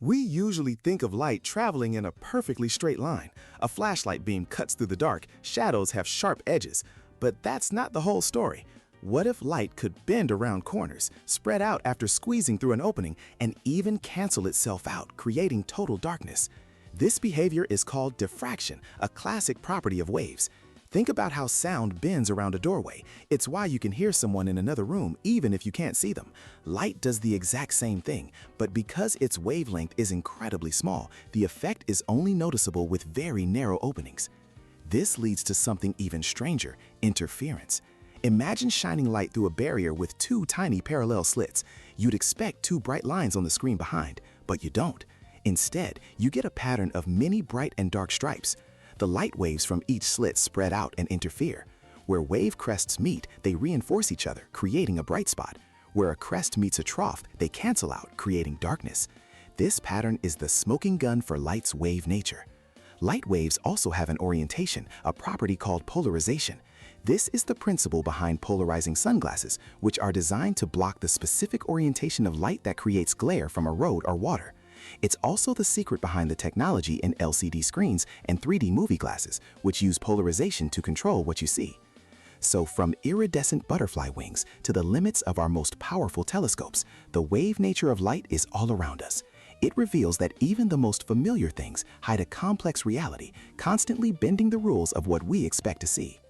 We usually think of light traveling in a perfectly straight line. A flashlight beam cuts through the dark, shadows have sharp edges. But that's not the whole story. What if light could bend around corners, spread out after squeezing through an opening, and even cancel itself out, creating total darkness? This behavior is called diffraction, a classic property of waves. Think about how sound bends around a doorway. It's why you can hear someone in another room even if you can't see them. Light does the exact same thing, but because its wavelength is incredibly small, the effect is only noticeable with very narrow openings. This leads to something even stranger: interference. Imagine shining light through a barrier with two tiny parallel slits. You'd expect two bright lines on the screen behind, but you don't. Instead, you get a pattern of many bright and dark stripes. The light waves from each slit spread out and interfere. Where wave crests meet, they reinforce each other, creating a bright spot. Where a crest meets a trough, they cancel out, creating darkness. This pattern is the smoking gun for light's wave nature. Light waves also have an orientation, a property called polarization. This is the principle behind polarizing sunglasses, which are designed to block the specific orientation of light that creates glare from a road or water. It's also the secret behind the technology in LCD screens and 3D movie glasses, which use polarization to control what you see. So from iridescent butterfly wings to the limits of our most powerful telescopes, the wave nature of light is all around us. It reveals that even the most familiar things hide a complex reality, constantly bending the rules of what we expect to see.